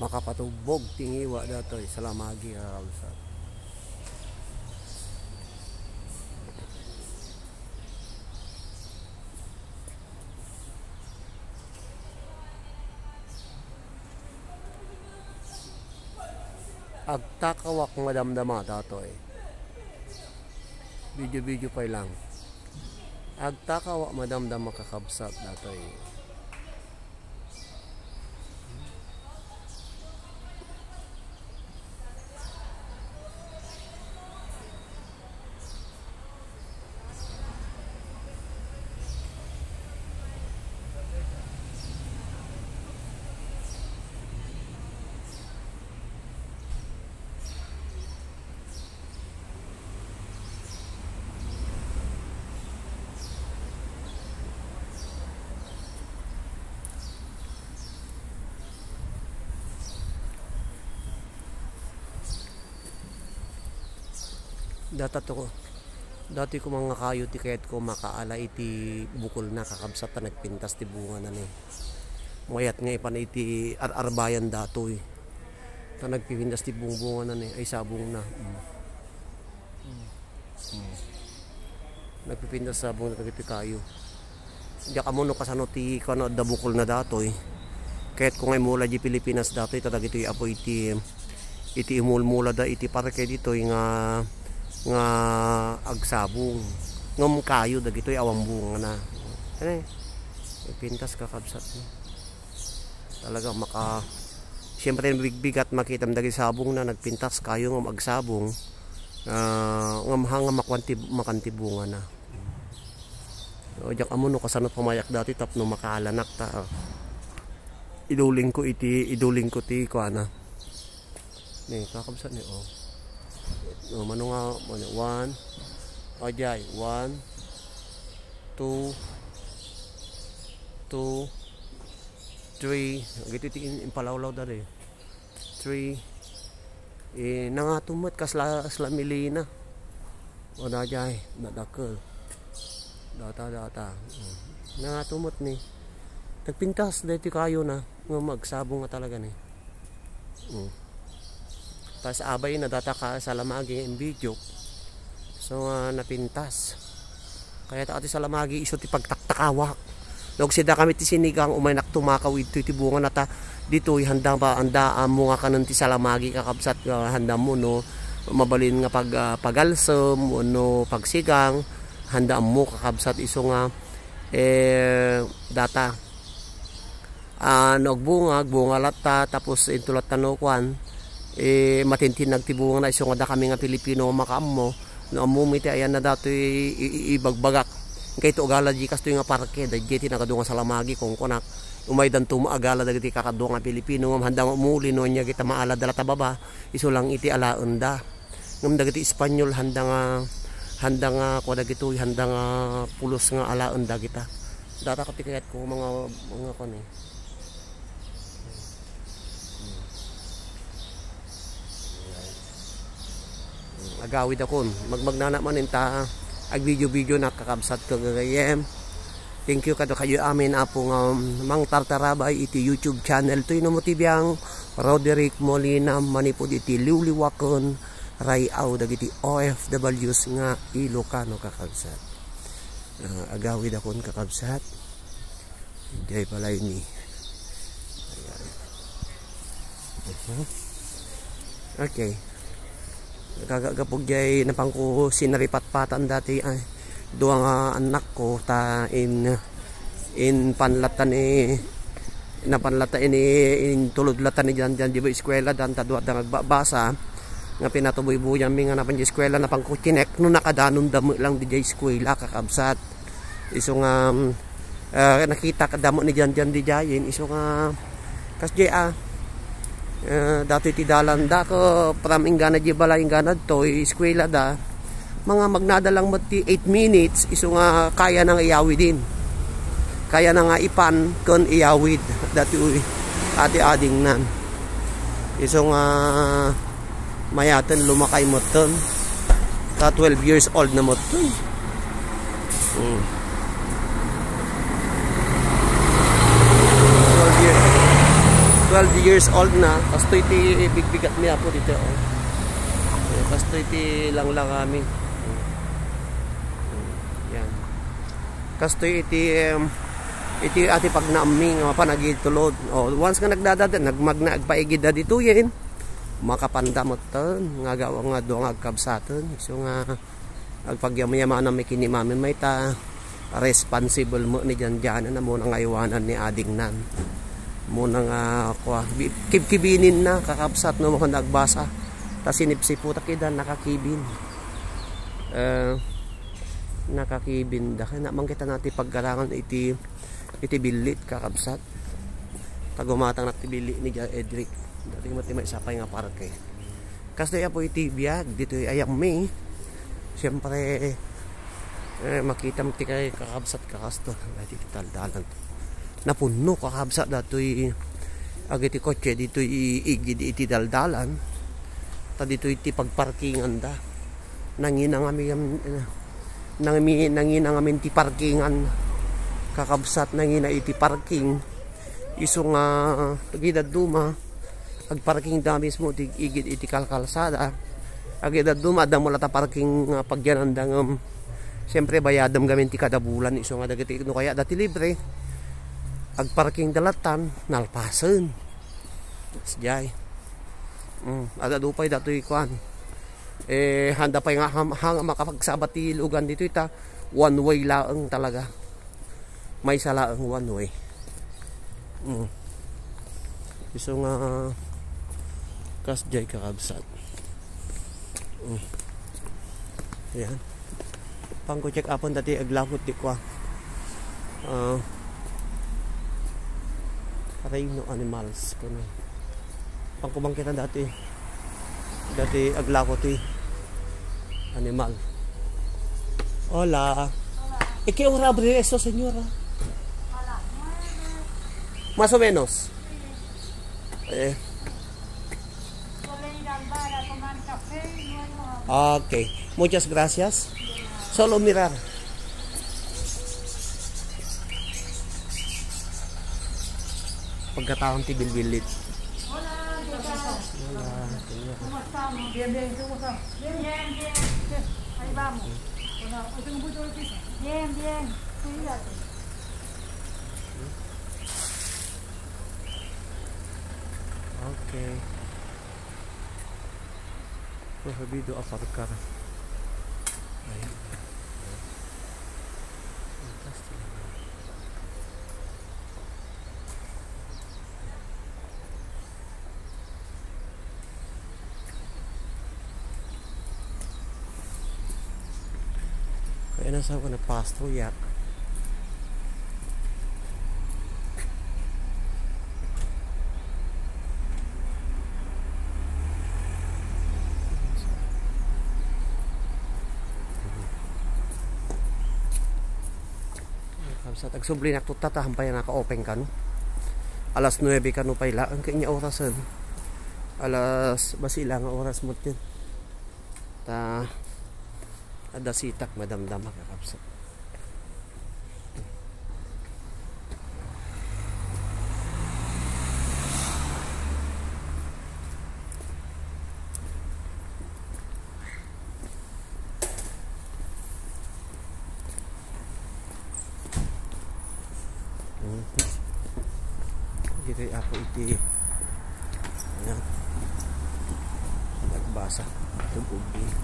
makapatubog tingiwa datoy sa lamagi kakabsat. Agtakawak madamdama datoy. Video pa lang. Agtakawak madamdama kakabsat datoy. Dati ko mga kayo tiket ko makaala iti bukol na kakabsat na nagpintas ti bunga na ni. Mayat nga ipan iti arbayan datoy. Ta nagpipintas ti bunga na ni ay sabong na. Nagpipintas sabong na nagiti kayo. Diya ka mono kasano ti kano da bukol na datoy. Kahit kung ay mula di Pilipinas datoy tadag iti apo iti imulmula da iti parke dito nga agsabong ngam kayo dagitoy awang bunga na pintas kakabsat talaga siyempre bigat makita dagi sabong na nagpintas kayo ngam agsabong ngam hanga makanti bunga na o jak amuno kasano pamayak dati tapno makaalanak ta iduling ko ti kuana ni kakabsat ni no, mano nga, 1, ajay, 1, 2, 3, gitu tin impalawlaw dari, 3, nangatumot kasla milina, o ajay, nadakal, data, nangatumot ni, nagpintas dito kayo na, magsabong nga talaga ni, pas abay na data ka sa lamagi yung video so napintas kaya ta ati sa lamagi iso ti pagtaktakawak log sida kami ti sinigang umaynak tumakaw iti bunga nata dito handa ba anda mo nga kanon ti sa lamagi kakabsat handa mo no mabalin nga pagalsem no pagsigang handa mo kakabsat iso nga data bunga lata tapos intulat tanokwan matintin nagtibungan na iso nga da kami nga Pilipino makaammo no amumiti ayan na dato ibagbagak kay to agala di kasto nga parke dagiti nakadunga sa lamagi kung kunak umay dan tumaagala dagiti kakadunga Pilipino ngam handang umuli no nya kita maala dala tababa iso lang iti alaen da ngam dagiti Espanyol handang ko dagito handang pulos nga alaen da kita data katikayat ko mga kon agawid akon magmagnana man ta ag video na kakabsat ko gagayem. Thank you kayo amin apo nga mang tartarabay iti YouTube channel to inumotibiyang Roderick Molina manipod iti liwliwakon rayaw dagiti OFWs nga Ilocano kakabsat. Agawid akon kakabsat jay palay ni okay gagapog jay napangko sinaripat-patan dati ay duwa nga anak ko ta in panlatan napanlatan in tulodlatan ni dyan di ba eskwela dan ta duwa da nagbabasa nga pinatuboy-buyan mi nga napan di eskwela napangko tinek no nakadanon damo lang di jay eskwela kakabsat iso nga nakita kadamo ni dyan di jayin iso nga kas jay dati ti dalan da ko pram ingana di balay ingana to eskwela da mga magnadalang mati 8 minutes iso nga kaya nang iyawid din kaya na nga ipan kon iyawid dati ati ading nan iso nga mayaten lumakay mo ton ta 12 years old na mo ton 12 12 years old na. Kasto iti bigbigat niya po dito. Oh. Kasto iti lang kami. Yan. Kasto iti ati pag naaming panagitulod. Oh, once nga nagdadadan, nagpaigid da dito yen. Makapandamot ton, nga gawa nga do nga agkabsaton. So nga agpagyamayaman na may kinimamin may ta responsible mo ni dyan na muna nga iwanan ni ading nan. Muna nga kibkibinin na kakabsat no mga nagbasa. Ta sinipsipo ta kidan nakakibin. Nakakibin da kaya naman kita natin paggarangan iti bilit kakabsat. Tagumatang nakibili ni Jan Edric. Dati mati may isapay nga parke. Kasi po iti biyag dito ayam may. Siyempre makita mo ti kay kakabsat kakasto. Dati taldalan. Napuno kakabsat datoy agiti kotse dito igid iti daldalan. Ta dito iti pagparkingan da. Nanginang amin ti parkingan. Kakabsat nangina iti parking. Iso nga agidad duma agparking da mismo ti igid iti kalkalsada. Agidad duma da mula ta parking pagyanandang siyempre bayadam gamin ti kada bulan. Iso nga dagiti no kaya dati libre. Agparking dalatan nalpasen. Siyay. Ada dupay datoy kuan. Handa pa nga makapagsabat ti lugan dito ita one way laeng talaga. May salaeng one way. Iso nga kasjay kakabsat. Yan. Pangko check upon dati aglakot di kwa. Reino animals kuno. Pangkubang kita dati aglakot ti animal. Hola. ¿Qué hora abre esto, señora? Más o menos. Okay, muchas gracias. Solo mirar. Pagkataon ti bilbilit. Hola, ¿cómo estamos? Bien, bien, ¿cómo estás? Bien, bien, bien. Ahí vamos. Hola, hoy tengo un poquito de pizza. Bien, bien, cuídate. Okay. Prohibido aparcar. Ayan. Kaya nasa ako na pasto yak. Sa tagsubli na tutata hampay naka-open kanu. Alas 9 kanu payla ang kanya orasan. Alas basila nga oras mo tin. Ta ada sitak madamdam kakabsat. Dito ako iti ayan nagbasa tubog ayan.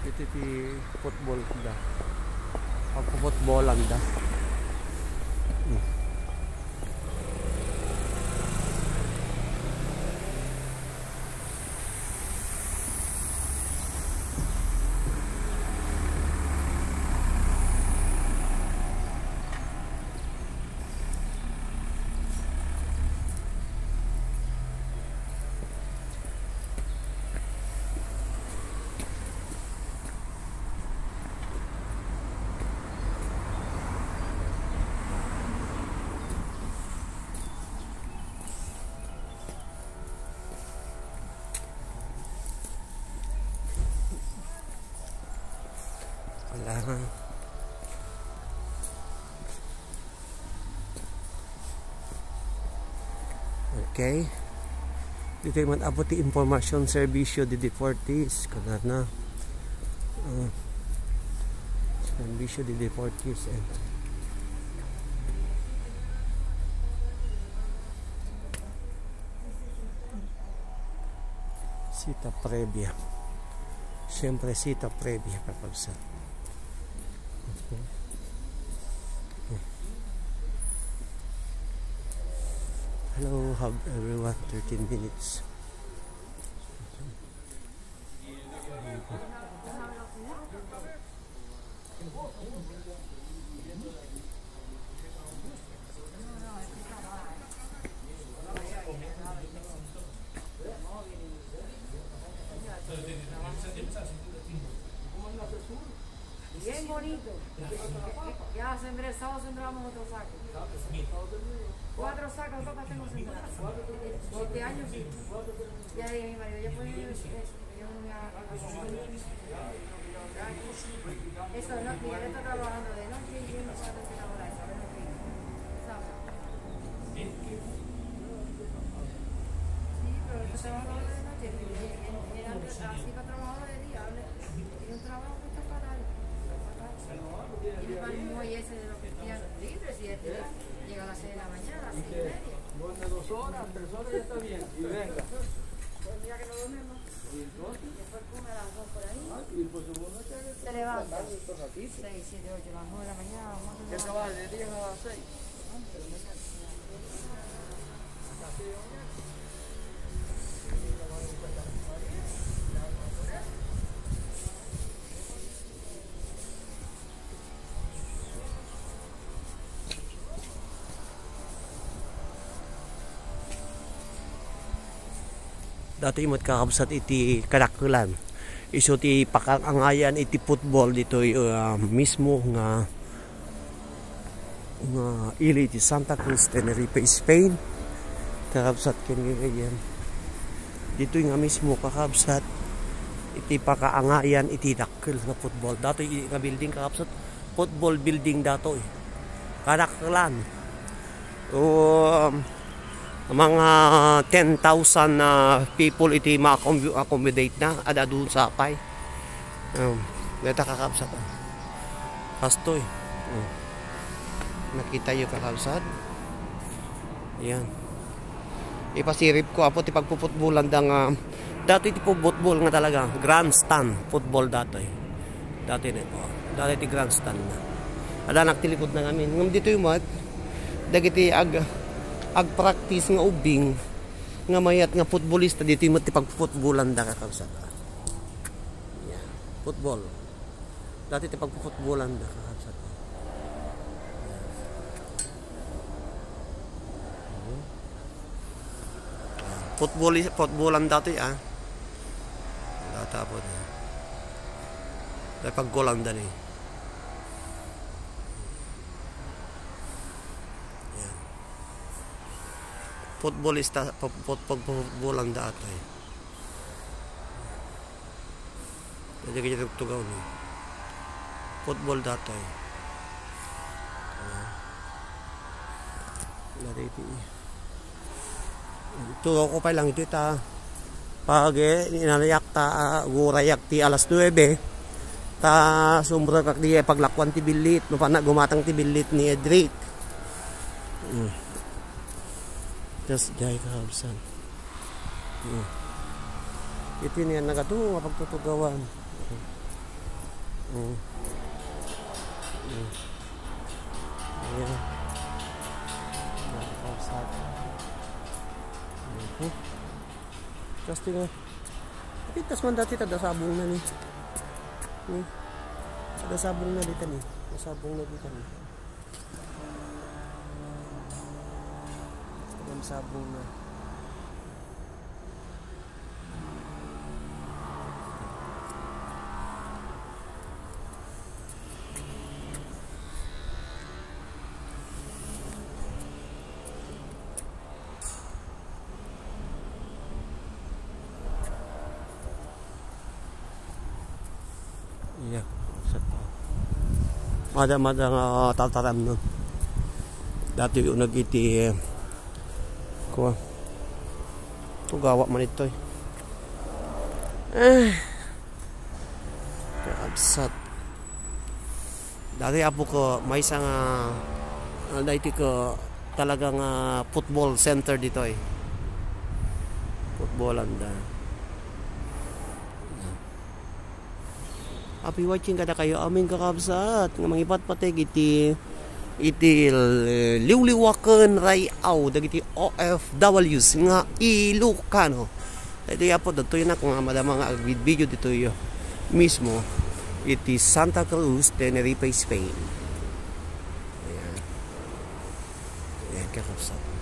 Ito di football da. Ako footballan da. Wala. Okay. Dito yung abot ti information servisyo di Deportes. Kana na. Servisyo di Deportes. Cita previa. Siyempre cita previa kapagsa. Hello, hug everyone, 13 minutes. Bien bonito. Ya sembramos otro saco. 4 sacos nosotros tenemos sembrados. 7 años sí. Ya dije mi marido, ya puede ir eso. Yo no me hago. Eso no, que ya le está trabajando de noche y yo no sé qué trabajar. ¿Sabes lo que es? Sí, pero él está trabajando de noche. Él antes así va trabajando de día. Tiene un trabajo que está fatal. Y para el muelle ese de los cristianos libres y llega a las 6 de la mañana, a las 6:30. Duerme 2 horas, 3 horas ya está bien. Y venga. Pues mira que no dormimos. Y entonces, Después come a las 2 por ahí. y por segundo Se levanta. 6, 7, 8, a las 9 de la mañana. ¿qué trabaja de 10 a las 6? Dato imot kakabsat iti kadakulan. Iso ti pakangayan iti football dito mismo nga ili ti Santa Cruz, Tenerife, Spain. Kakabsat ken ganyan. Dito nga mismo kakabsat iti pakaangayan iti dakkel nga football. Dato nga building kakabsat football building dato kadakulan. Mga 10,000 people iti ma-accommodate na ada doon sa pay. Dito kakabsat. Kastoy. Nakita yung kakabsat. Yan. Ipasirip ko apo ti pagpuputbolan dang dati ti football nga talaga grandstand football dati. Dati nito. Dati ti grandstand na. Ada nagtilikod na ngamin. Ngam dito yung mat dagiti ag-practice nga ubing nga mayat nga futbolista dito yung pagpuputbolan da kakabsat. Yeah. Football. Dati ti pagpuputbolan da kakabsat. Footballan dati Data po na. Dahil paggolan da ni. Footballista pagbulan dati. Jadi kita tugaw ni. Football dati. Lari ti. Tugaw ko pa lang ito ta. Pag inanayak ta gurayak ti alas 9. Ta sumbra kak di paglakwan ti bilit, no pa na gumatang ti bilit ni Edric. Just jay kakabsan. Ito niya nagatungo nga pagtutugawan. Ayan. Kakabsan. Just nga. Pitas man dati tada sabong na ni. Tada sabong na dito ni. Sabong na dito ni. Sabong na. Iya, set. Mada taltaram nun. Dati yung nag-iti ko. Gawa man ito kaabsat. Dati apo ko may isang dati ko talagang football center dito footballan da. Api watching kada kayo aming kakabsat nga mangipat patay iti liwliwaken rayaw dagiti OFWs nga Ilocano. Ito yapo dito yun nga madama nga video dito yun mismo iti Santa Cruz, Tenerife, Spain. Ayan kakabsat.